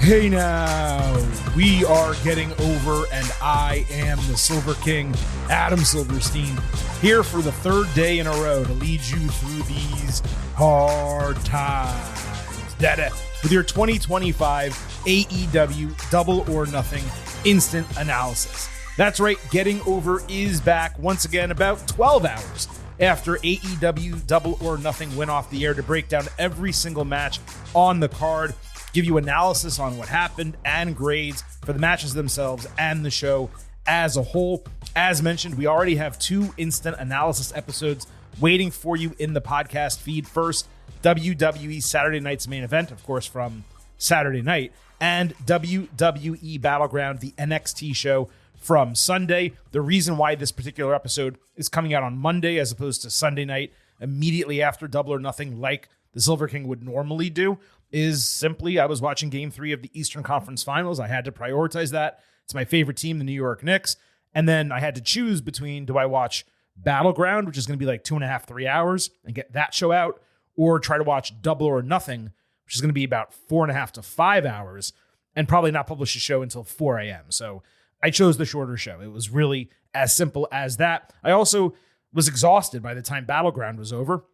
Hey now, we are getting over, and I am the Silver King, Adam Silverstein, here for the third day in a row to lead you through these hard times. Dada, with your 2025 AEW Double or Nothing instant analysis. That's right, Getting Over is back once again about 12 hours after AEW Double or Nothing went off the air to break down every single match on the card, give you analysis on what happened and grades for the matches themselves and the show as a whole. As mentioned, we already have 2 instant analysis episodes waiting for you in the podcast feed. First, WWE Saturday Night's Main Event, of course, from Saturday night, and WWE Battleground, the NXT show from Sunday. The reason why this particular episode is coming out on Monday as opposed to Sunday night immediately after Double or Nothing like the Silver King would normally do is simply I was watching Game 3 of the Eastern Conference Finals. I had to prioritize that. It's my favorite team, the New York Knicks. And then I had to choose between, do I watch Battleground, which is going to be like 2.5, 3 hours, and get that show out, or try to watch Double or Nothing, which is going to be about 4.5 to 5 hours, and probably not publish a show until 4 a.m. So I chose the shorter show. It was really as simple as that. I also was exhausted by the time Battleground was over.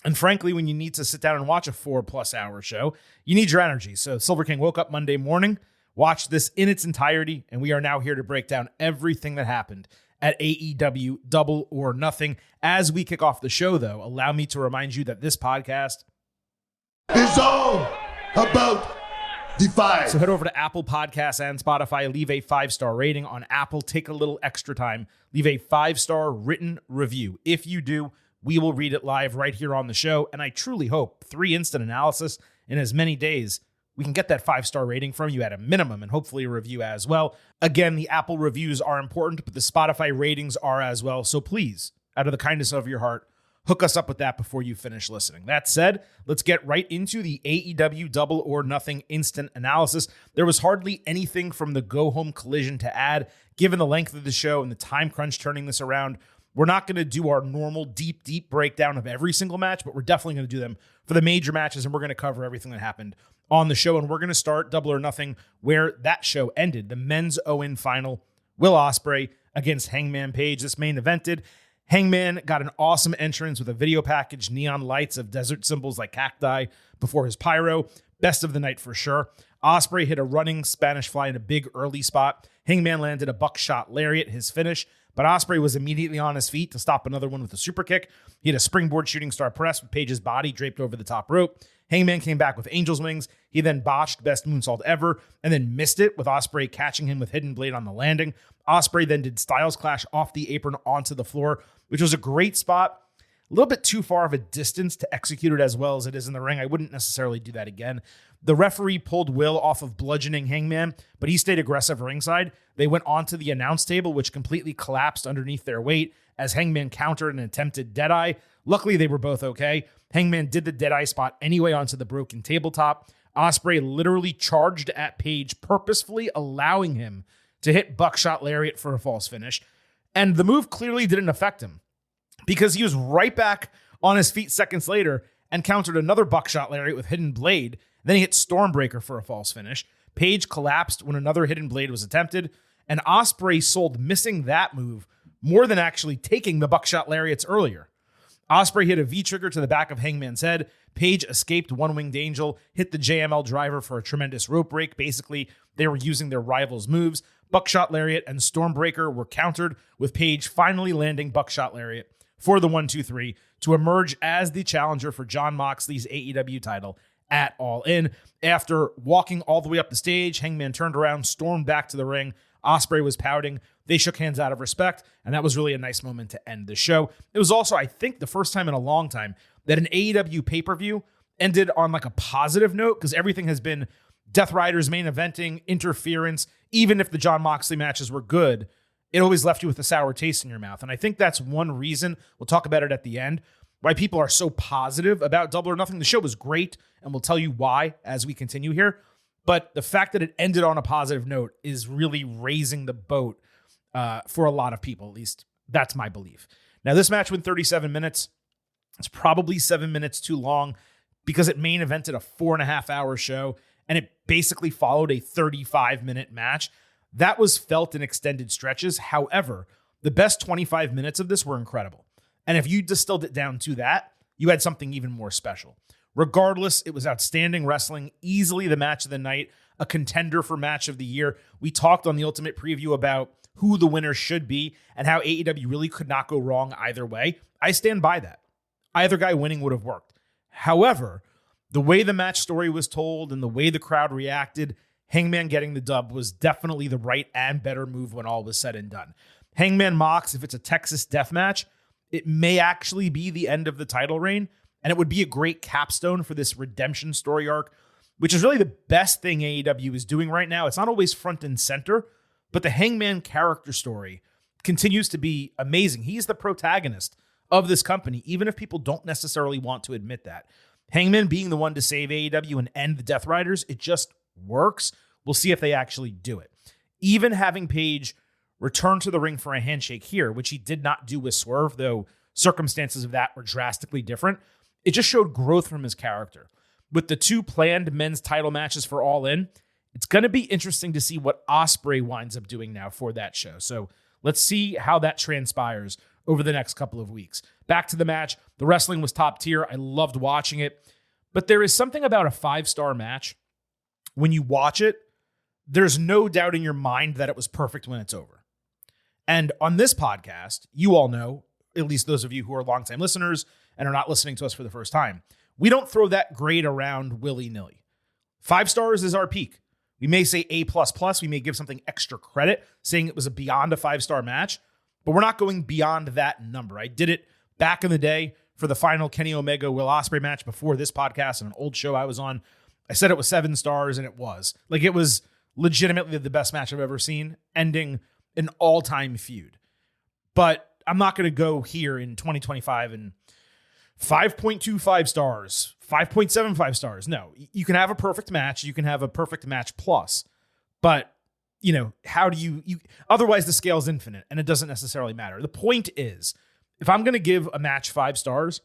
And frankly, when you need to sit down and watch a 4+ hour show, you need your energy. So Silver King woke up Monday morning, watched this in its entirety, and we are now here to break down everything that happened at AEW Double or Nothing. As we kick off the show, though, allow me to remind you that this podcast is all about Defy. So head over to Apple Podcasts and Spotify, leave a 5-star rating on Apple. Take a little extra time, leave a 5-star written review. If you do, we will read it live right here on the show, and I truly hope 3 instant analysis in as many days, we can get that 5-star rating from you at a minimum, and hopefully a review as well. Again, the Apple reviews are important, but the Spotify ratings are as well, so please, out of the kindness of your heart, hook us up with that before you finish listening. That said, let's get right into the AEW Double or Nothing instant analysis. There was hardly anything from the go-home collision to add, given the length of the show and the time crunch turning this around. We're not going to do our normal deep breakdown of every single match, but we're definitely going to do them for the major matches, and we're going to cover everything that happened on the show. And we're going to start Double or Nothing where that show ended. The men's Owen final, Will Ospreay against Hangman Page. This main evented. Hangman got an awesome entrance with a video package, neon lights of desert symbols like cacti before his pyro. Best of the night for sure. Ospreay hit a running Spanish fly in a big early spot. Hangman landed a buckshot lariat, his finish. But Ospreay was immediately on his feet to stop another one with a super kick. He had a springboard shooting star press with Page's body draped over the top rope. Hangman came back with Angel's Wings. He then botched best moonsault ever and then missed it with Ospreay catching him with Hidden Blade on the landing. Ospreay then did Styles Clash off the apron onto the floor, which was a great spot. A little bit too far of a distance to execute it as well as it is in the ring. I wouldn't necessarily do that again. The referee pulled Will off of bludgeoning Hangman, but he stayed aggressive ringside. They went onto the announce table, which completely collapsed underneath their weight as Hangman countered an attempted Deadeye. Luckily, they were both okay. Hangman did the Deadeye spot anyway onto the broken tabletop. Ospreay literally charged at Page, purposefully allowing him to hit buckshot lariat for a false finish. And the move clearly didn't affect him because he was right back on his feet seconds later and countered another buckshot lariat with Hidden Blade. Then he hit Stormbreaker for a false finish. Page collapsed when another Hidden Blade was attempted, and Ospreay sold missing that move more than actually taking the buckshot lariats earlier. Ospreay hit a V-trigger to the back of Hangman's head. Page escaped One-Winged Angel, hit the JML driver for a tremendous rope break. Basically, they were using their rivals' moves. Buckshot lariat and Stormbreaker were countered, with Page finally landing buckshot lariat for the 1-2-3 to emerge as the challenger for Jon Moxley's AEW title at All In. After walking all the way up the stage, Hangman turned around, stormed back to the ring. Ospreay was pouting. They shook hands out of respect, and that was really a nice moment to end the show. It was also, I think, the first time in a long time that an AEW pay-per-view ended on like a positive note, because everything has been Death Riders main eventing, interference. Even if the Jon Moxley matches were good, it always left you with a sour taste in your mouth. And I think that's one reason, we'll talk about it at the end, why people are so positive about Double or Nothing. The show was great, and we'll tell you why as we continue here. But the fact that it ended on a positive note is really raising the boat for a lot of people. At least that's my belief. Now, this match went 37 minutes. It's probably 7 minutes too long because it main evented a 4.5 hour show. and it basically followed a 35-minute match. That was felt in extended stretches. However, the best 25 minutes of this were incredible. And if you distilled it down to that, you had something even more special. Regardless, it was outstanding wrestling, easily the match of the night, a contender for match of the year. We talked on the Ultimate Preview about who the winner should be and how AEW really could not go wrong either way. I stand by that. Either guy winning would have worked. However, the way the match story was told and the way the crowd reacted, Hangman getting the dub was definitely the right and better move when all was said and done. Hangman Mox, if it's a Texas death match, it may actually be the end of the title reign, and it would be a great capstone for this redemption story arc, which is really the best thing AEW is doing right now. It's not always front and center, but the Hangman character story continues to be amazing. He's the protagonist of this company, even if people don't necessarily want to admit that. Hangman being the one to save AEW and end the Death Riders, it just works. We'll see if they actually do it. Even having Page return to the ring for a handshake here, which he did not do with Swerve, though circumstances of that were drastically different, it just showed growth from his character. With the 2 planned men's title matches for All In, it's going to be interesting to see what Ospreay winds up doing now for that show. So let's see how that transpires over the next couple of weeks. Back to the match. The wrestling was top tier. I loved watching it. But there is something about a 5-star match. When you watch it, there's no doubt in your mind that it was perfect when it's over. And on this podcast, you all know, at least those of you who are longtime listeners and are not listening to us for the first time, we don't throw that grade around willy-nilly. 5 stars is our peak. We may say A++. We may give something extra credit, saying it was a beyond a 5-star match, but we're not going beyond that number. I did it back in the day for the final Kenny Omega Will Ospreay match before this podcast on an old show I was on. I said it was 7 stars, and it was. Like, it was legitimately the best match I've ever seen, ending an all-time feud. But I'm not going to go here in 2025 and 5.25 stars, 5.75 stars. No, you can have a perfect match. You can have a perfect match plus. But, you know, how do you otherwise the scale is infinite and it doesn't necessarily matter. The point is, if I'm going to give a match 5 stars,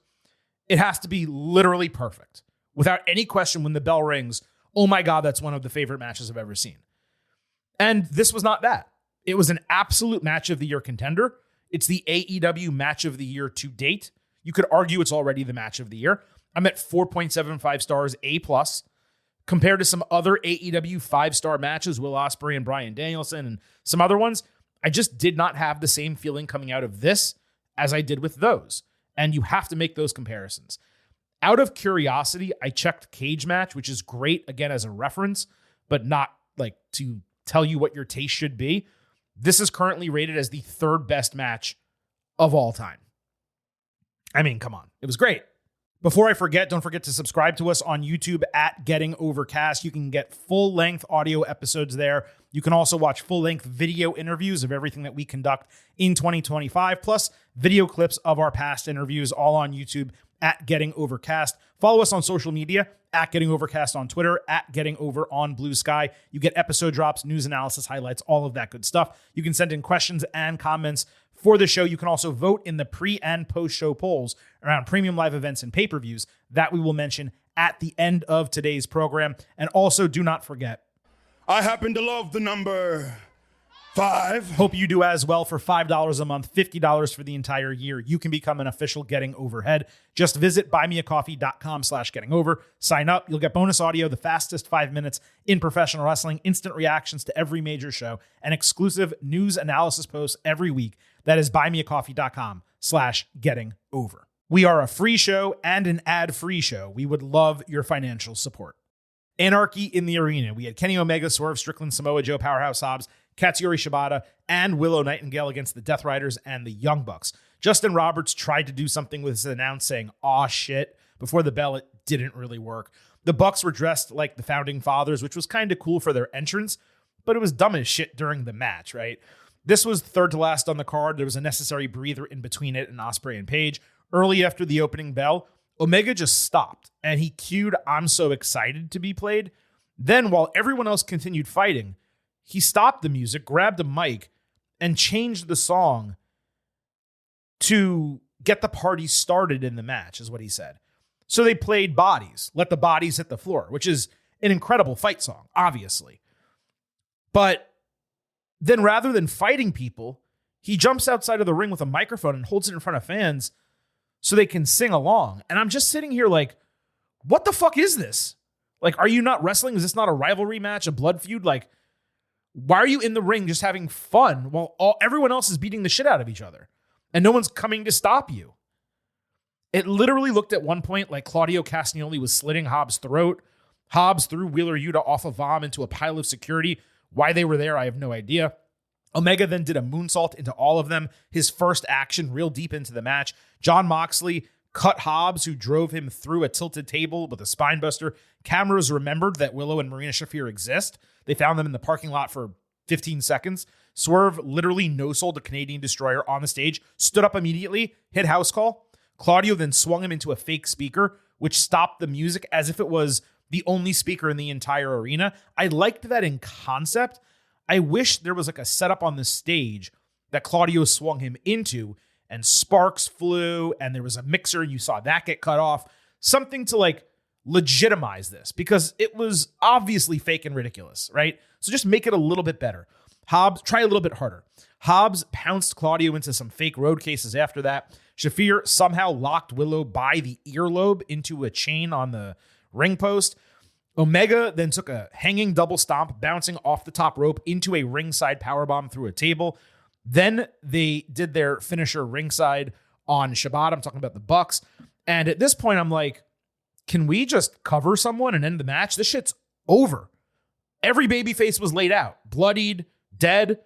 it has to be literally perfect. Without any question, when the bell rings, oh my God, that's one of the favorite matches I've ever seen. And this was not that. It was an absolute match of the year contender. It's the AEW match of the year to date. You could argue it's already the match of the year. I'm at 4.75 stars, A+. Compared to some other AEW 5-star matches, Will Ospreay and Bryan Danielson and some other ones, I just did not have the same feeling coming out of this as I did with those. And you have to make those comparisons. Out of curiosity, I checked Cage Match, which is great, again, as a reference, but not like to tell you what your taste should be. This is currently rated as the 3rd best match of all time. I mean, come on. It was great. Before I forget, don't forget to subscribe to us on YouTube at Getting Overcast. You can get full-length audio episodes there. You can also watch full-length video interviews of everything that we conduct in 2025, plus video clips of our past interviews, all on YouTube at Getting Overcast. Follow us on social media at Getting Overcast on Twitter, at Getting Over on Blue Sky. You get episode drops, news analysis, highlights, all of that good stuff. You can send in questions and comments for the show. You can also vote in the pre- and post-show polls around premium live events and pay-per-views that we will mention at the end of today's program. And also, do not forget, I happen to love the number 5. Hope you do as well. For $5 a month, $50 for the entire year, you can become an official Getting Overhead. Just visit buymeacoffee.com/gettingover. Sign up. You'll get bonus audio, the fastest 5 minutes in professional wrestling, instant reactions to every major show, and exclusive news analysis posts every week. That is buymeacoffee.com/gettingover. We are a free show and an ad-free show. We would love your financial support. Anarchy in the Arena. We had Kenny Omega, Swerve Strickland, Samoa Joe, Powerhouse Hobbs, Katsuyori Shibata, and Willow Nightingale against the Death Riders and the Young Bucks. Justin Roberts tried to do something with his announce saying, "Aw, shit," before the bell. It didn't really work. The Bucks were dressed like the Founding Fathers, which was kind of cool for their entrance, but it was dumb as shit during the match, right? This was third to last on the card. There was a necessary breather in between it and Ospreay and Page. Early after the opening bell, Omega just stopped, and he cued "I'm so excited" to be played. Then, while everyone else continued fighting, he stopped the music, grabbed a mic, and changed the song to get the party started in the match, is what he said. So they played Bodies, Let the Bodies Hit the Floor, which is an incredible fight song, obviously. But then rather than fighting people, he jumps outside of the ring with a microphone and holds it in front of fans so they can sing along. And I'm just sitting here like, what the fuck is this? Like, are you not wrestling? Is this not a rivalry match, a blood feud? Like, why are you in the ring just having fun while everyone else is beating the shit out of each other and no one's coming to stop you? It literally looked at one point like Claudio Castagnoli was slitting Hobbs' throat. Hobbs threw Wheeler Yuta off of Vom into a pile of security. Why they were there, I have no idea. Omega then did a moonsault into all of them. His first action real deep into the match. Jon Moxley cut Hobbs, who drove him through a tilted table with a spine buster. Cameras remembered that Willow and Marina Shafir exist. They found them in the parking lot for 15 seconds. Swerve literally no-sold the Canadian Destroyer on the stage, stood up immediately, hit house call. Claudio then swung him into a fake speaker, which stopped the music as if it was the only speaker in the entire arena. I liked that in concept. I wish there was like a setup on the stage that Claudio swung him into and sparks flew and there was a mixer and you saw that get cut off. Something to like legitimize this because it was obviously fake and ridiculous, right? So just make it a little bit better. Hobbs, try a little bit harder. Hobbs pounced Claudio into some fake road cases after that. Shafir somehow locked Willow by the earlobe into a chain on the ring post. Omega then took a hanging double stomp, bouncing off the top rope into a ringside powerbomb through a table. Then they did their finisher ringside on Shibata. I'm talking about the Bucks. And at this point, I'm like, can we just cover someone and end the match? This shit's over. Every babyface was laid out, bloodied, dead.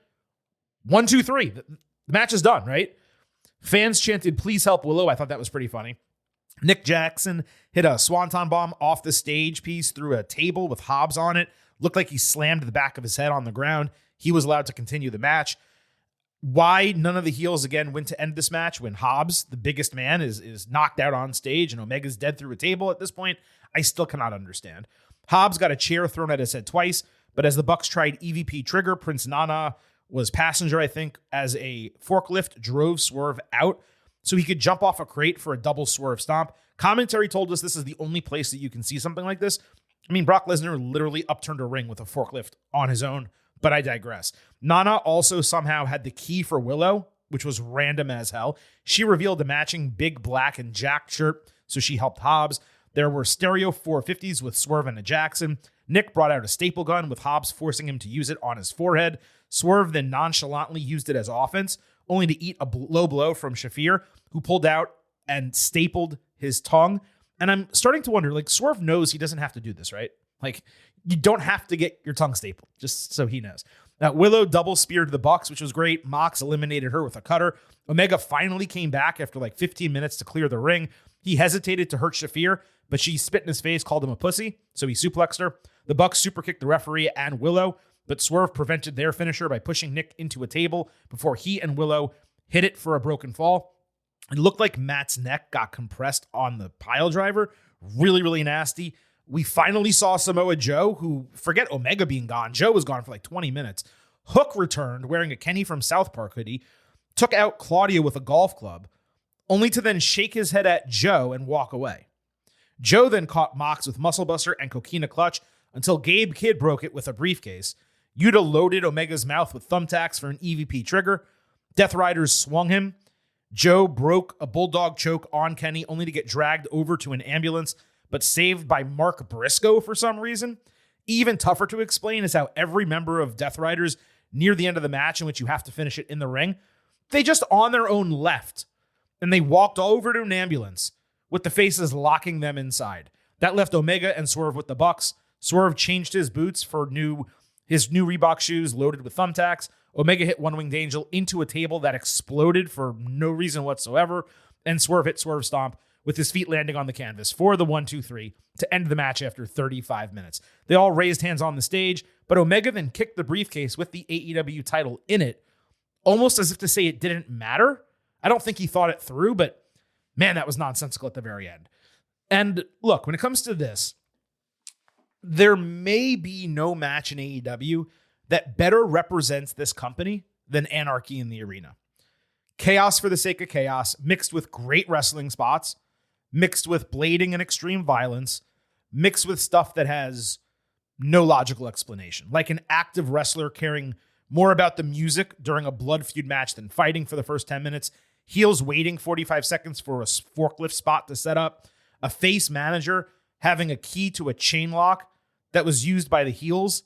1, 2, 3. The match is done, right? Fans chanted, "Please help Willow." I thought that was pretty funny. Nick Jackson hit a swanton bomb off the stage piece through a table with Hobbs on it. Looked like he slammed the back of his head on the ground. He was allowed to continue the match. Why none of the heels again went to end this match when Hobbs, the biggest man, is knocked out on stage and Omega's dead through a table at this point, I still cannot understand. Hobbs got a chair thrown at his head twice, but as the Bucks tried EVP trigger, Prince Nana was passenger, I think, as a forklift drove Swerve out so he could jump off a crate for a double Swerve stomp. Commentary told us this is the only place that you can see something like this. I mean, Brock Lesnar literally upturned a ring with a forklift on his own, but I digress. Nana also somehow had the key for Willow, which was random as hell. She revealed a matching big black and Jack shirt, so she helped Hobbs. There were stereo 450s with Swerve and a Jackson. Nick brought out a staple gun with Hobbs forcing him to use it on his forehead. Swerve then nonchalantly used it as offense, only to eat a low blow from Shafir, who pulled out and stapled his tongue. And I'm starting to wonder, like, Swerve knows he doesn't have to do this, right? Like, you don't have to get your tongue stapled, just so he knows. Willow double speared the Bucks, which was great. Mox eliminated her with a cutter. Omega finally came back after like 15 minutes to clear the ring. He hesitated to hurt Shafir, but she spit in his face, called him a pussy, so he suplexed her. The Bucks super kicked the referee and Willow, but Swerve prevented their finisher by pushing Nick into a table before he and Willow hit it for a broken fall. It looked like Matt's neck got compressed on the pile driver. Really, really nasty. We finally saw Samoa Joe, who, forget Omega being gone, Joe was gone for like 20 minutes. Hook returned wearing a Kenny from South Park hoodie, took out Claudio with a golf club, only to then shake his head at Joe and walk away. Joe then caught Mox with Muscle Buster and Coquina Clutch until Gabe Kidd broke it with a briefcase. Yuta loaded Omega's mouth with thumbtacks for an EVP trigger. Death Riders swung him. Joe broke a bulldog choke on Kenny, only to get dragged over to an ambulance, but saved by Mark Briscoe for some reason. Even tougher to explain is how every member of Death Riders near the end of the match, in which you have to finish it in the ring, they just on their own left, and they walked all over to an ambulance with the faces locking them inside. That left Omega and Swerve with the Bucks. Swerve changed his boots for his new Reebok shoes loaded with thumbtacks. Omega hit One Winged Angel into a table that exploded for no reason whatsoever, and Swerve hit Swerve Stomp with his feet landing on the canvas for the 1, 2, 3 to end the match after 35 minutes. They all raised hands on the stage, but Omega then kicked the briefcase with the AEW title in it, almost as if to say it didn't matter. I don't think he thought it through, but man, that was nonsensical at the very end. And look, when it comes to this, there may be no match in AEW that better represents this company than Anarchy in the Arena. Chaos for the sake of chaos, mixed with great wrestling spots, mixed with blading and extreme violence, mixed with stuff that has No logical explanation. Like an active wrestler caring more about the music during a blood feud match than fighting for the first 10 minutes. Heels waiting 45 seconds for a forklift spot to set up. A face manager having a key to a chain lock that was used by the heels.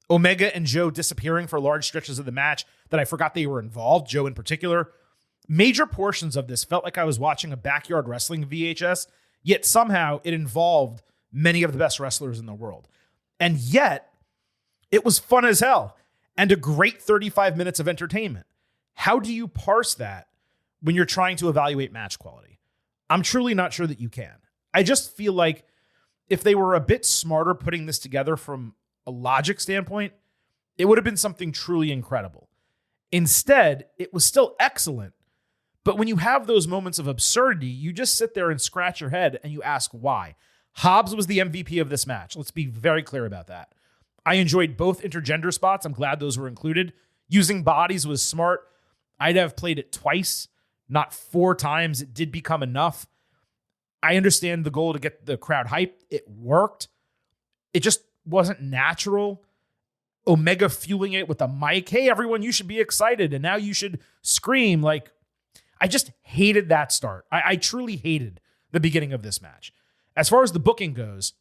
Omega and Joe disappearing for large stretches of the match that I forgot they were involved, Joe in particular. Major portions of this felt like I was watching a backyard wrestling VHS, yet somehow it involved many of the best wrestlers in the world. And yet, it was fun as hell and a great 35 minutes of entertainment. How do you parse that when you're trying to evaluate match quality? I'm truly not sure that you can. I just feel like if they were a bit smarter putting this together from a logic standpoint, it would have been something truly incredible. Instead, it was still excellent. But when you have those moments of absurdity, you just sit there and scratch your head and you ask why. Hobbs was the MVP of this match. Let's be very clear about that. I enjoyed both intergender spots. I'm glad those were included. Using bodies was smart. I'd have played it twice, not 4 times. It did become enough. I understand the goal to get the crowd hyped. It worked. It just wasn't natural. Omega fueling it with a mic. Hey, everyone, you should be excited. And now you should scream. Like, I just hated that start. I truly hated the beginning of this match. As far as the booking goes,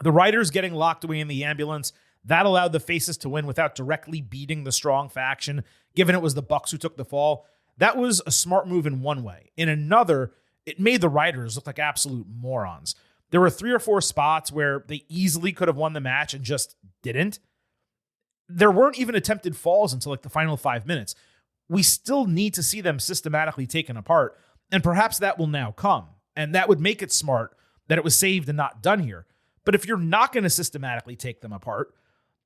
the writers getting locked away in the ambulance, that allowed the faces to win without directly beating the strong faction, given it was the Bucks who took the fall. That was a smart move in one way. In another, it made the writers look like absolute morons. There were 3 or 4 spots where they easily could have won the match and just didn't. There weren't even attempted falls until like the final 5 minutes. We still need to see them systematically taken apart, and perhaps that will now come. And that would make it smart that it was saved and not done here. But if you're not going to systematically take them apart,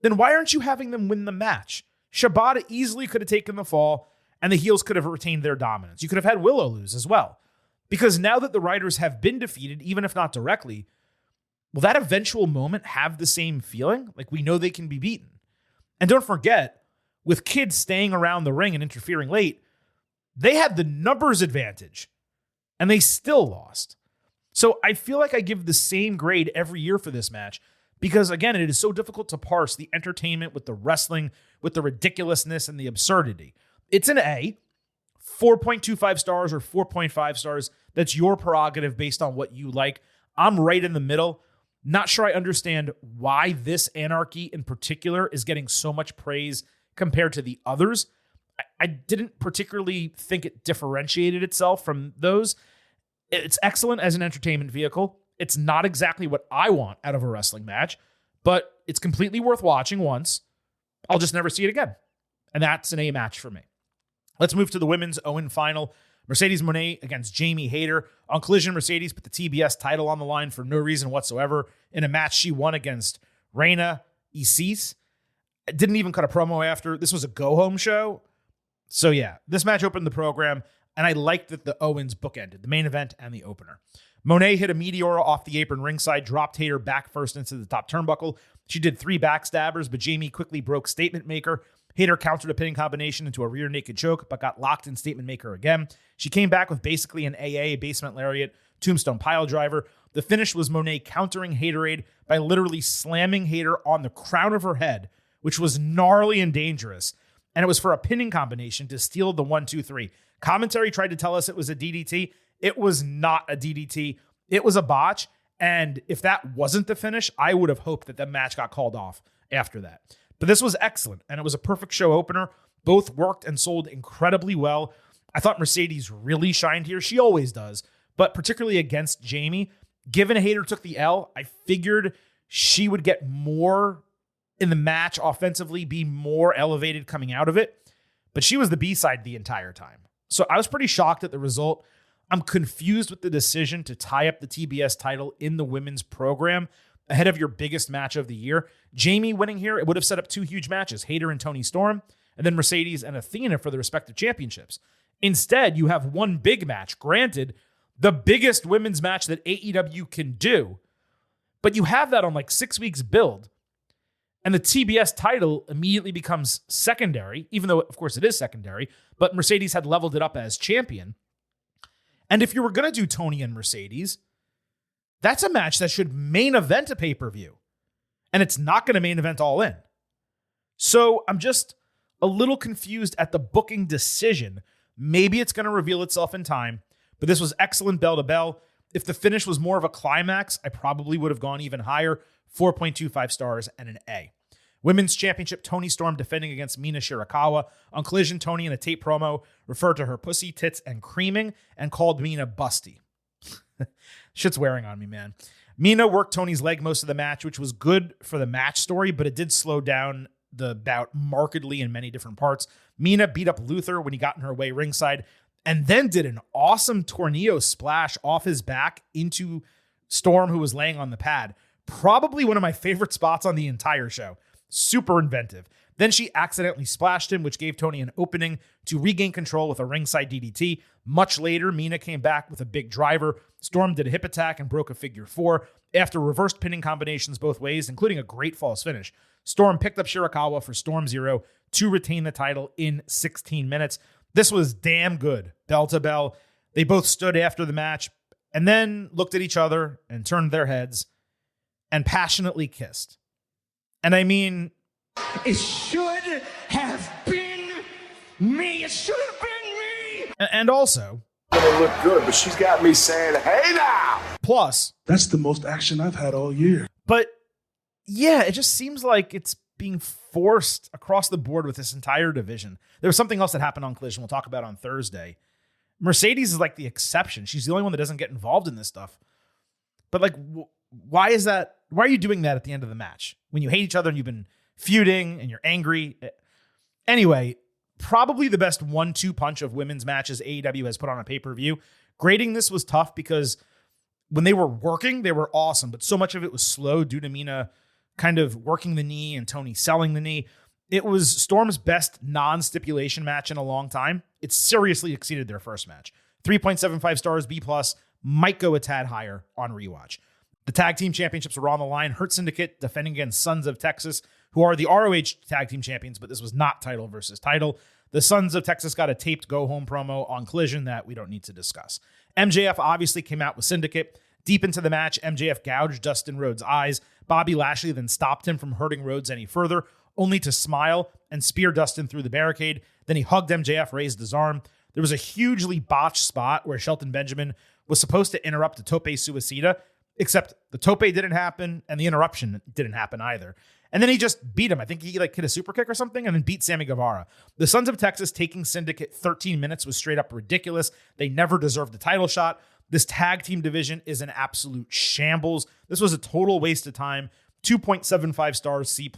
then why aren't you having them win the match? Shibata easily could have taken the fall, and the heels could have retained their dominance. You could have had Willow lose as well. Because now that the writers have been defeated, even if not directly, will that eventual moment have the same feeling? Like, we know they can be beaten. And don't forget, with kids staying around the ring and interfering late, they had the numbers advantage, and they still lost. So I feel like I give the same grade every year for this match because, again, it is so difficult to parse the entertainment with the wrestling, with the ridiculousness and the absurdity. It's an A, 4.25 stars or 4.5 stars. That's your prerogative based on what you like. I'm right in the middle. Not sure I understand why this Anarchy in particular is getting so much praise compared to the others. I didn't particularly think it differentiated itself from those. It's excellent as an entertainment vehicle. It's not exactly what I want out of a wrestling match, but it's completely worth watching once. I'll just never see it again. And that's an A match for me. Let's move to the women's Owen final. Mercedes Moné against Jamie Hayter. On Collision, Mercedes put the TBS title on the line for no reason whatsoever in a match she won against Reina Isis. Didn't even cut a promo after. This was a go-home show. So yeah, this match opened the program, and I liked that the Owens bookended, the main event and the opener. Monet hit a Meteora off the apron ringside, dropped Hayter back first into the top turnbuckle. She did 3 backstabbers, but Jamie quickly broke Statement Maker. Hayter countered a pinning combination into a rear naked choke, but got locked in Statement Maker again. She came back with basically an AA, basement lariat, tombstone pile driver. The finish was Monet countering Haterade by literally slamming Hayter on the crown of her head, which was gnarly and dangerous. And it was for a pinning combination to steal the 1-2-3. Commentary tried to tell us it was a DDT. It was not a DDT. It was a botch. And if that wasn't the finish, I would have hoped that the match got called off after that. But this was excellent, and it was a perfect show opener. Both worked and sold incredibly well. I thought Mercedes really shined here. She always does, but particularly against Jamie. Given Hayter took the L, I figured she would get more in the match offensively, be more elevated coming out of it. But she was the B-side the entire time. So I was pretty shocked at the result. I'm confused with the decision to tie up the TBS title in the women's program ahead of your biggest match of the year. Jamie winning here, it would have set up 2 huge matches, Hayter and Toni Storm, and then Mercedes and Athena for the respective championships. Instead, you have one big match, granted, the biggest women's match that AEW can do, but you have that on like 6 weeks build, and the TBS title immediately becomes secondary, even though, of course, it is secondary, but Mercedes had leveled it up as champion. And if you were going to do Toni and Mercedes, that's a match that should main event a pay-per-view. And it's not going to main event All In. So I'm just a little confused at the booking decision. Maybe it's going to reveal itself in time, but this was excellent bell to bell. If the finish was more of a climax, I probably would have gone even higher, 4.25 stars and an A. Women's Championship, Toni Storm defending against Mina Shirakawa. On Collision, Toni in a tape promo referred to her pussy, tits, and creaming and called Mina busty. Shit's wearing on me, man. Mina worked Toni's leg most of the match, which was good for the match story, but it did slow down the bout markedly in many different parts. Mina beat up Luther when he got in her way ringside, and then did an awesome tornado splash off his back into Storm, who was laying on the pad. Probably one of my favorite spots on the entire show. Super inventive. Then she accidentally splashed him, which gave Toni an opening to regain control with a ringside DDT. Much later, Mina came back with a big driver. Storm did a hip attack and broke a figure 4. After reversed pinning combinations both ways, including a great false finish, Storm picked up Shirakawa for Storm Zero to retain the title in 16 minutes. This was damn good, bell to bell. They both stood after the match and then looked at each other and turned their heads and passionately kissed. And I mean, it should have been me. It should have been me. And also, gonna look good, but she's got me saying, hey now. Plus, That's the most action I've had all year. but yeah, it just seems like it's being forced across the board with this entire division. There was something else that happened on Collision we'll talk about on Thursday. Mercedes is like the exception. She's the only one that doesn't get involved in this stuff. But like, why is that? Why are you doing that at the end of the match when you hate each other and you've been feuding and you're angry? Anyway, probably the best 1-2 punch of women's matches AEW has put on a pay-per-view. Grading this was tough because when they were working, they were awesome, but so much of it was slow due to Mina kind of working the knee and Toni selling the knee. It was Storm's best non-stipulation match in a long time. It seriously exceeded their first match. 3.75 stars, B+, might go a tad higher on rewatch. The tag team championships were on the line. Hurt Syndicate defending against Sons of Texas, who are the ROH tag team champions, but this was not title versus title. The Sons of Texas got a taped go-home promo on Collision that we don't need to discuss. MJF obviously came out with Syndicate. Deep into the match, MJF gouged Dustin Rhodes' eyes. Bobby Lashley then stopped him from hurting Rhodes any further, only to smile and spear Dustin through the barricade. Then he hugged MJF, raised his arm. There was a hugely botched spot where Shelton Benjamin was supposed to interrupt the Tope Suicida, except the Tope didn't happen and the interruption didn't happen either. And then he just beat him. I think he hit a super kick or something and then beat Sammy Guevara. The Sons of Texas taking Syndicate 13 minutes was straight up ridiculous. They never deserved the title shot. This tag team division is an absolute shambles. This was a total waste of time. 2.75 stars, C+.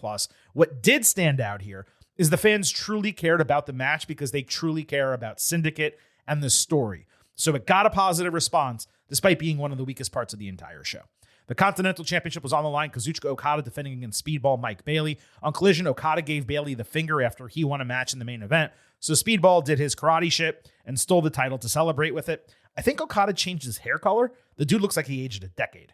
What did stand out here is the fans truly cared about the match because they truly care about Syndicate and the story. So it got a positive response despite being one of the weakest parts of the entire show. The Continental Championship was on the line. Kazuchika Okada defending against Speedball Mike Bailey. On Collision, Okada gave Bailey the finger after he won a match in the main event. So Speedball did his karate shit and stole the title to celebrate with it. I think Okada changed his hair color. The dude looks like he aged a decade.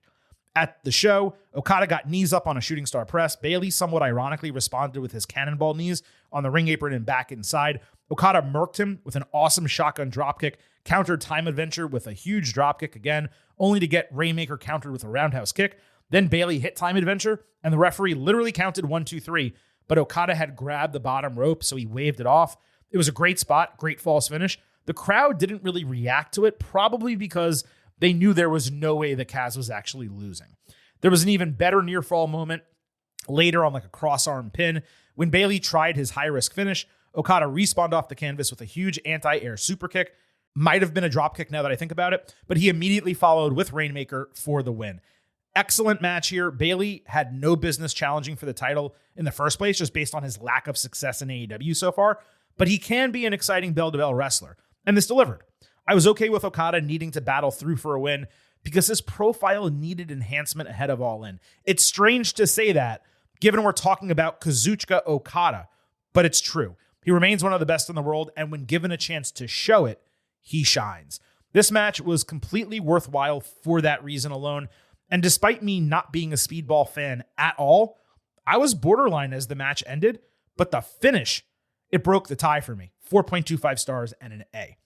At the show, Okada got knees up on a shooting star press. Bailey somewhat ironically responded with his cannonball knees on the ring apron and back inside. Okada murked him with an awesome shotgun dropkick, countered Time Adventure with a huge dropkick again, only to get Rainmaker countered with a roundhouse kick. Then Bailey hit Time Adventure, and the referee literally counted 1, 2, 3, but Okada had grabbed the bottom rope, so he waved it off. It was a great spot, great false finish. The crowd didn't really react to it, probably because they knew there was no way that Kaz was actually losing. There was an even better near fall moment later on like a cross-arm pin. When Bailey tried his high-risk finish, Okada respawned off the canvas with a huge anti-air super kick. Might have been a drop kick now that I think about it, but he immediately followed with Rainmaker for the win. Excellent match here. Bailey had no business challenging for the title in the first place, just based on his lack of success in AEW so far, but he can be an exciting bell-to-bell wrestler, and this delivered. I was okay with Okada needing to battle through for a win because his profile needed enhancement ahead of All In. It's strange to say that, given we're talking about Kazuchika Okada, but it's true. He remains one of the best in the world, and when given a chance to show it, he shines. This match was completely worthwhile for that reason alone, and despite me not being a Speedball fan at all, I was borderline as the match ended, but the finish, it broke the tie for me. 4.25 stars and an A.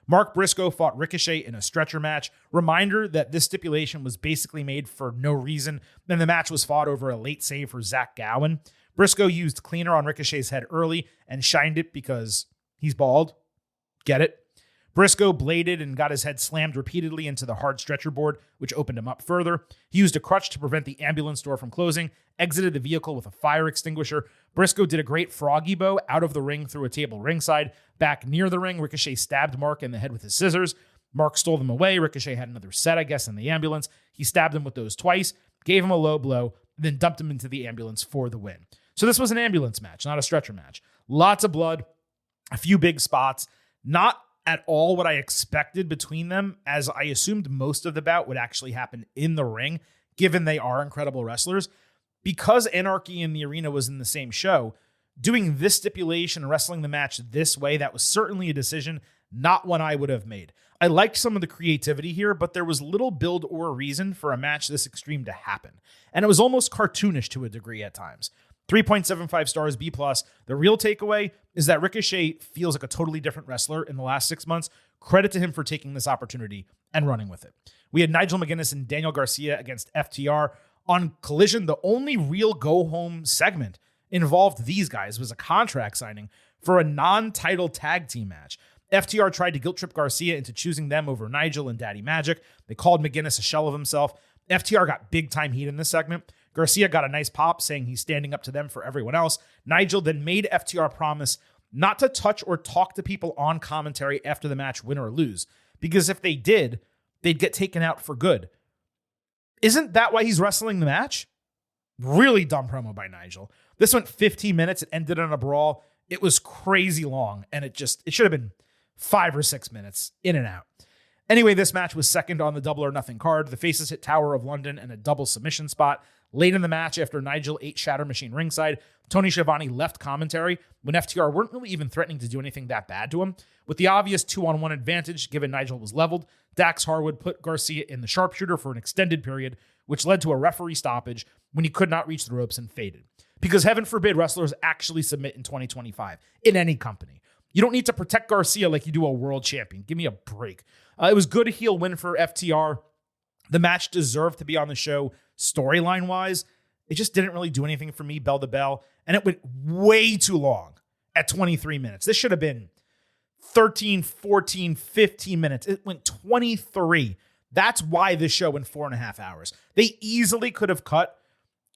Mark Briscoe fought Ricochet in a stretcher match. Reminder that this stipulation was basically made for no reason. Then the match was fought over a late save for Zach Gowen. Briscoe used cleaner on Ricochet's head early and shined it because he's bald. Get it? Briscoe bladed and got his head slammed repeatedly into the hard stretcher board, which opened him up further. He used a crutch to prevent the ambulance door from closing, exited the vehicle with a fire extinguisher. Briscoe did a great froggy bow out of the ring through a table ringside. Back near the ring, Ricochet stabbed Mark in the head with his scissors. Mark stole them away. Ricochet had another set, I guess, in the ambulance. He stabbed him with those twice, gave him a low blow, then dumped him into the ambulance for the win. So this was an ambulance match, not a stretcher match. Lots of blood, a few big spots, not at all what I expected between them, as I assumed most of the bout would actually happen in the ring, given they are incredible wrestlers. Because Anarchy in the Arena was in the same show, doing this stipulation and wrestling the match this way, that was certainly a decision, not one I would have made. I liked some of the creativity here, but there was little build or reason for a match this extreme to happen. And it was almost cartoonish to a degree at times. 3.75 stars, B+. The real takeaway is that Ricochet feels like a totally different wrestler in the last 6 months. Credit to him for taking this opportunity and running with it. We had Nigel McGuinness and Daniel Garcia against FTR. On Collision, the only real go-home segment involved these guys was a contract signing for a non-title tag team match. FTR tried to guilt trip Garcia into choosing them over Nigel and Daddy Magic. They called McGuinness a shell of himself. FTR got big-time heat in this segment. Garcia got a nice pop saying he's standing up to them for everyone else. Nigel then made FTR promise not to touch or talk to people on commentary after the match, win or lose, because if they did, they'd get taken out for good. Isn't that why he's wrestling the match? Really dumb promo by Nigel. This went 15 minutes. It ended in a brawl. It was crazy long, and it should have been 5 or 6 minutes in and out. Anyway, this match was second on the Double or Nothing card. The Faces hit Tower of London and a double submission spot. Late in the match, after Nigel ate Shatter Machine ringside, Tony Schiavone left commentary when FTR weren't really even threatening to do anything that bad to him. With the obvious 2-on-1 advantage, given Nigel was leveled, Dax Harwood put Garcia in the sharpshooter for an extended period, which led to a referee stoppage when he could not reach the ropes and faded. Because heaven forbid wrestlers actually submit in 2025 in any company. You don't need to protect Garcia like you do a world champion. Give me a break. It was good heel win for FTR. The match deserved to be on the show storyline-wise. It just didn't really do anything for me, bell to bell. And it went way too long at 23 minutes. This should have been 13, 14, 15 minutes. It went 23. That's why this show went 4.5 hours. They easily could have cut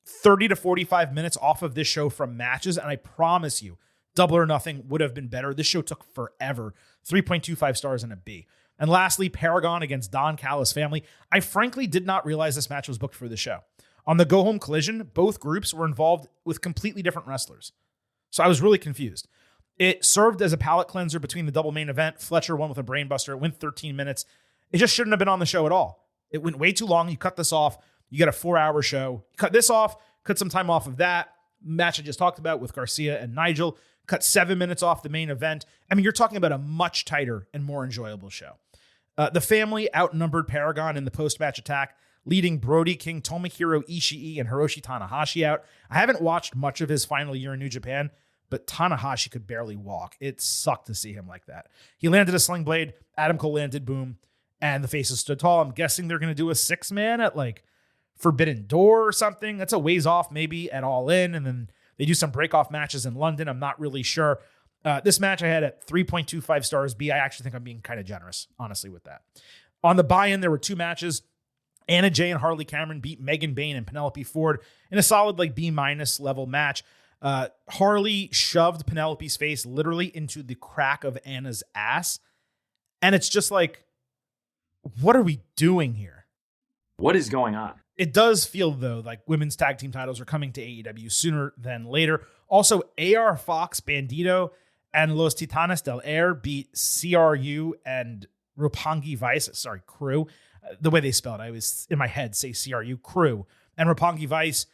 30 to 45 minutes off of this show from matches, and I promise you, Double or Nothing would have been better. This show took forever. 3.25 stars and a B. And lastly, Paragon against Don Callis family. I frankly did not realize this match was booked for the show. On the go-home Collision, both groups were involved with completely different wrestlers. So I was really confused. It served as a palate cleanser between the double main event. Fletcher won with a brainbuster. It went 13 minutes. It just shouldn't have been on the show at all. It went way too long. You cut this off. You get a 4-hour show. You cut this off, cut some time off of that match I just talked about with Garcia and Nigel. Cut 7 minutes off the main event. I mean, you're talking about a much tighter and more enjoyable show. The family outnumbered Paragon in the post-match attack, leading Brody King, Tomohiro Ishii, and Hiroshi Tanahashi out. I haven't watched much of his final year in New Japan, but Tanahashi could barely walk. It sucked to see him like that. He landed a sling blade, Adam Cole landed boom, and the Faces stood tall. I'm guessing they're going to do a 6-man at like Forbidden Door or something. That's a ways off maybe at All In, and then they do some break-off matches in London. I'm not really sure. This match I had at 3.25 stars B. I actually think I'm being kind of generous, honestly, with that. On the buy-in, there were 2 matches. Anna Jay and Harley Cameron beat Megan Bayne and Penelope Ford in a solid like B- level match. Harley shoved Penelope's face literally into the crack of Anna's ass. And it's just like, what are we doing here? What is going on? It does feel, though, like women's tag team titles are coming to AEW sooner than later. Also, AR Fox, Bandito, and Los Titanes del Air beat CRU and Roppongi Vice. Crew. The way they spell it, I was in my head say CRU, Crew. And Roppongi Vice,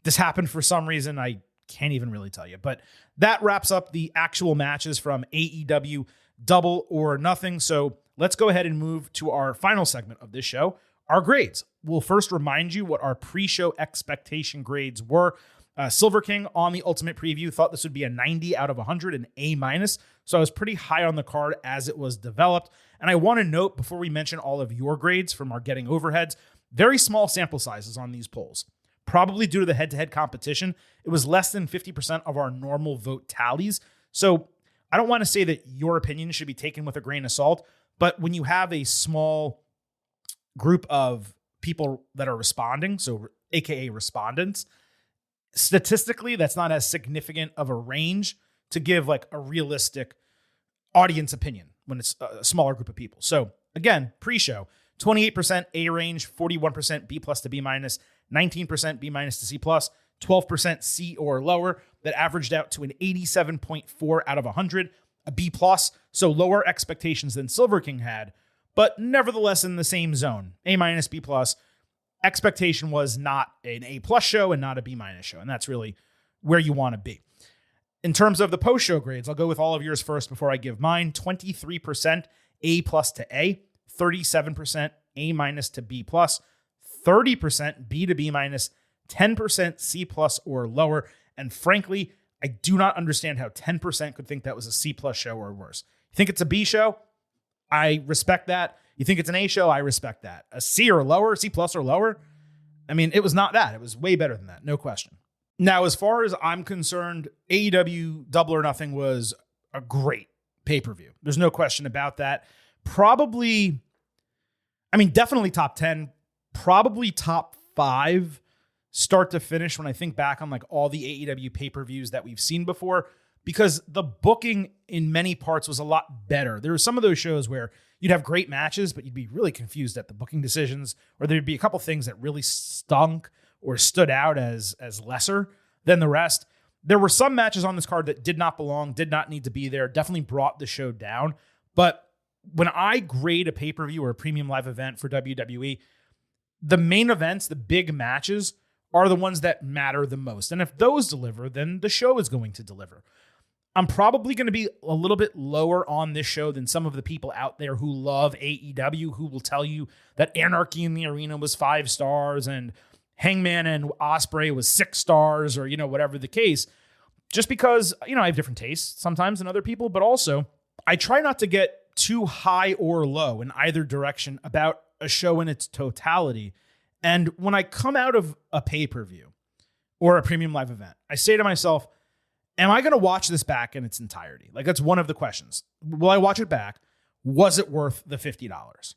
this happened for some reason. I can't even really tell you. But that wraps up the actual matches from AEW Double or Nothing. So let's go ahead and move to our final segment of this show, our grades. We'll first remind you what our pre-show expectation grades were. Silver King on the Ultimate Preview thought this would be a 90 out of 100, an A-. So I was pretty high on the card as it was developed. And I want to note, before we mention all of your grades from our Getting Overheads, very small sample sizes on these polls. Probably due to the head-to-head competition, it was less than 50% of our normal vote tallies. So I don't want to say that your opinion should be taken with a grain of salt, but when you have a small group of people that are responding, so AKA respondents, statistically, that's not as significant of a range to give like a realistic audience opinion when it's a smaller group of people. So again, pre-show, 28% A range, 41% B plus to B minus, 19% B minus to C plus, 12% C or lower. That averaged out to an 87.4 out of 100, a B plus. So lower expectations than Silver King had, but nevertheless in the same zone, A minus, B plus. Expectation was not an A plus show and not a B minus show. And that's really where you want to be. In terms of the post show grades, I'll go with all of yours first before I give mine. 23% A plus to A, 37% A minus to B plus, 30% B to B minus, 10% C plus or lower. And frankly, I do not understand how 10% could think that was a C plus show or worse. You think it's a B show? I respect that. You think it's an A show? I respect that. A C or lower, C plus or lower? I mean, it was not that. It was way better than that. No question. Now, as far as I'm concerned, AEW Double or Nothing was a great pay-per-view. There's no question about that. Probably, definitely top 10, probably top 5 start to finish when I think back on like all the AEW pay-per-views that we've seen before, because the booking in many parts was a lot better. There were some of those shows where you'd have great matches, but you'd be really confused at the booking decisions, or there'd be a couple things that really stunk or stood out as lesser than the rest. There were some matches on this card that did not belong, did not need to be there, definitely brought the show down. But when I grade a pay-per-view or a premium live event for WWE, the main events, the big matches, are the ones that matter the most. And if those deliver, then the show is going to deliver. I'm probably going to be a little bit lower on this show than some of the people out there who love AEW, who will tell you that Anarchy in the Arena was 5 stars and Hangman and Ospreay was 6 stars, or, whatever the case. Just because, I have different tastes sometimes than other people, but also I try not to get too high or low in either direction about a show in its totality. And when I come out of a pay-per-view or a premium live event, I say to myself, am I going to watch this back in its entirety? Like, that's one of the questions. Will I watch it back? Was it worth the $50?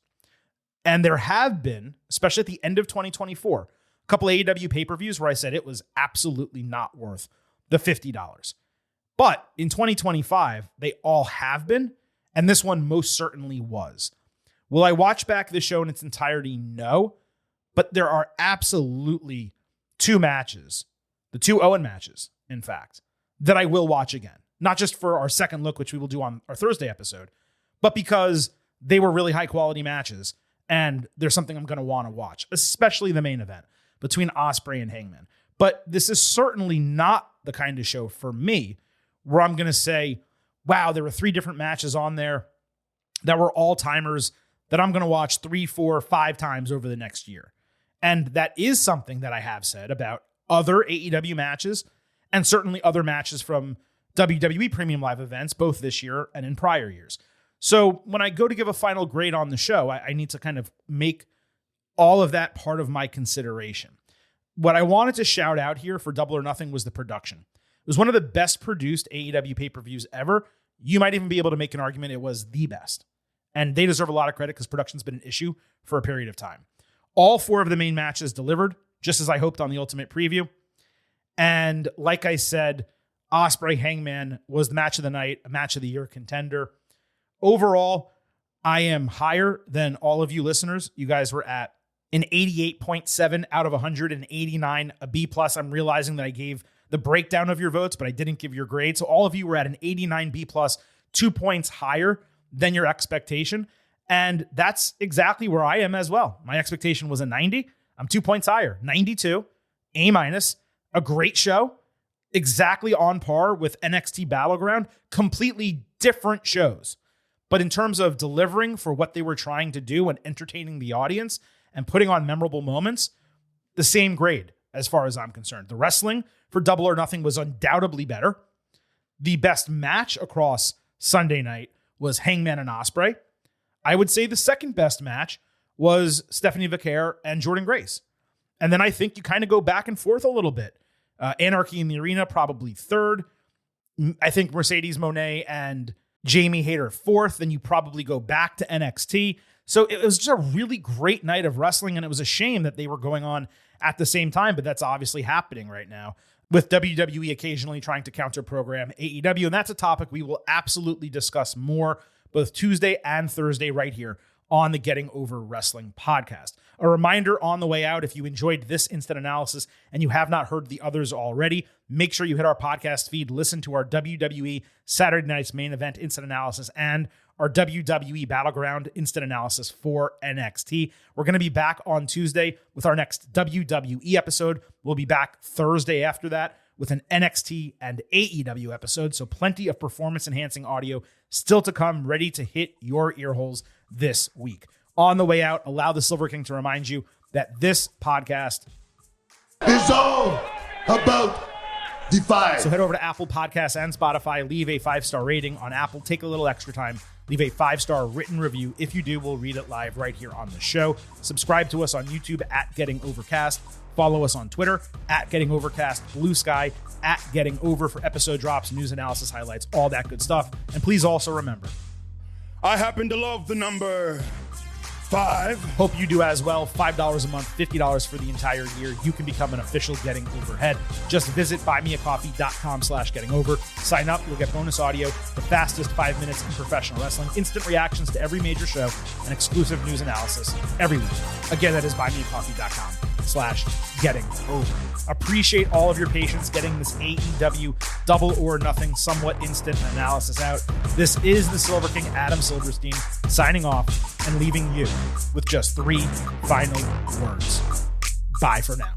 And there have been, especially at the end of 2024, a couple of AEW pay-per-views where I said it was absolutely not worth the $50. But in 2025, they all have been, and this one most certainly was. Will I watch back this show in its entirety? No. But there are absolutely 2 matches, the 2 Owen matches, in fact, that I will watch again. Not just for our second look, which we will do on our Thursday episode, but because they were really high quality matches and there's something I'm going to want to watch, especially the main event between Ospreay and Hangman. But this is certainly not the kind of show for me where I'm going to say, wow, there were 3 different matches on there that were all-timers that I'm going to watch 3, 4, 5 times over the next year. And that is something that I have said about other AEW matches, and certainly other matches from WWE Premium Live events, both this year and in prior years. So when I go to give a final grade on the show, I need to kind of make all of that part of my consideration. What I wanted to shout out here for Double or Nothing was the production. It was one of the best produced AEW pay-per-views ever. You might even be able to make an argument it was the best. And they deserve a lot of credit because production's been an issue for a period of time. All 4 of the main matches delivered, just as I hoped on the Ultimate Preview. And like I said, Ospreay Hangman was the match of the night, a match of the year contender. Overall, I am higher than all of you listeners. You guys were at an 88.7 out of 189, a B plus. I'm realizing that I gave the breakdown of your votes, but I didn't give your grade. So all of you were at an 89 B plus, 2 points higher than your expectation. And that's exactly where I am as well. My expectation was a 90. I'm 2 points higher, 92, A minus. A great show, exactly on par with NXT Battleground, completely different shows. But in terms of delivering for what they were trying to do and entertaining the audience and putting on memorable moments, the same grade. as far as I'm concerned. The wrestling for Double or Nothing was undoubtedly better. The best match across Sunday night was Hangman and Ospreay. I would say the second best match was Stephanie Vaquer and Jordynne Grace. And then I think you kind of go back and forth a little bit. Anarchy in the Arena, probably third. I think Mercedes Moné and Jamie Hayter fourth. Then you probably go back to NXT. So it was just a really great night of wrestling, and it was a shame that they were going on at the same time, but that's obviously happening right now with WWE occasionally trying to counter-program AEW, and that's a topic we will absolutely discuss more both Tuesday and Thursday right here on the Getting Over Wrestling podcast. A reminder on the way out, if you enjoyed this instant analysis and you have not heard the others already, make sure you hit our podcast feed, listen to our WWE Saturday Night's Main Event instant analysis and our WWE Battleground instant analysis for NXT. We're going to be back on Tuesday with our next WWE episode. We'll be back Thursday after that with an NXT and AEW episode. So plenty of performance-enhancing audio still to come, ready to hit your ear holes this week. On the way out, allow the Silver King to remind you that this podcast It's all about Defy. So head over to Apple Podcasts and Spotify, leave a 5-star rating on Apple, take a little extra time, leave a 5-star written review. If you do, we'll read it live right here on the show. Subscribe to us on YouTube at Getting Overcast. Follow us on Twitter at Getting Overcast, Blue Sky at Getting Over for episode drops, news analysis highlights, all that good stuff. And please also remember, I happen to love the number 5. hope you do as well. $5 a month, $50 for the entire year. You can become an official Getting Overhead. Just visit buymeacoffee.com/gettingover. Sign up. You'll get bonus audio, the fastest 5 minutes in professional wrestling, instant reactions to every major show, and exclusive news analysis every week. Again, that is buymeacoffee.com/gettingover. Appreciate all of your patience getting this AEW Double or Nothing somewhat instant analysis out. This is the Silver King, Adam Silverstein, signing off and leaving you with just 3 final words. Bye for now.